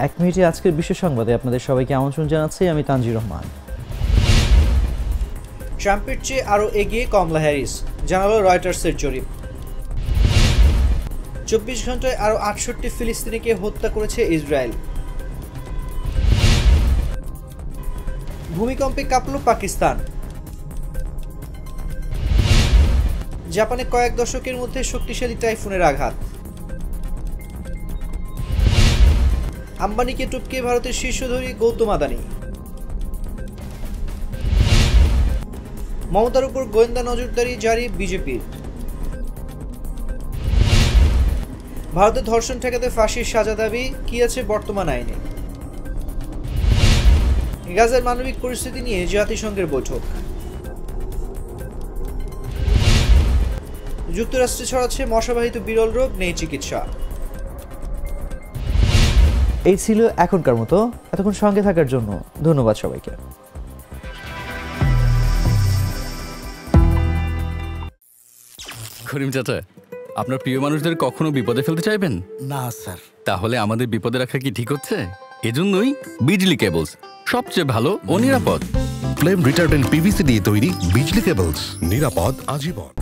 এক মিনিটে আজকের বিশ্ব সংবাদে আপনাদের সবাইকে আমন্ত্রণ জানাচ্ছি আমি তানজির রহমান। ট্রাম্পের চেয়ে আরও এগিয়ে কমলা হ্যারিস, জানালো রয়টার্সের জরিপ। 24 ঘন্টায় আরও 68 ফিলিস্তিনিকে হত্যা করেছে ইসরায়েল। ভূমিকম্পে কাঁপল পাকিস্তান। জাপানে কয়েক দশকের মধ্যে শক্তিশালী টাইফুনের আঘাত। আম্বানিকে টপকে ভারতের শীর্ষধরী গৌতম আদানি। মমতার উপর গোয়েন্দা নজরদারি জারি বিজেপির। ভারতের ধর্ষণ ঠেকাতে ফাঁসির সাজা দাবি, কি আছে বর্তমান আইনে। গাজার মানবিক পরিস্থিতি নিয়ে জাতিসংঘের বৈঠক। যুক্তরাষ্ট্রে ছড়াচ্ছে মশাবাহিত বিরল রোগ, নেই চিকিৎসা। এই ছিল এখনকার মতো। এতক্ষণ সঙ্গে থাকার জন্য ধন্যবাদ সবাইকে। করিম চাচা, আপনার প্রিয় মানুষদের কখনো বিপদে ফেলতে চাইবেন না স্যার। তাহলে আমাদের বিপদে রাখা কি ঠিক হচ্ছে? এজন্যই বিজলি কেবলস সবচেয়ে ভালো ও নিরাপদ। ফ্লেম রিটার্ডেন্ট পিভিসি দিয়ে তৈরি বিজলি কেবলস, নিরাপদ আজীবন।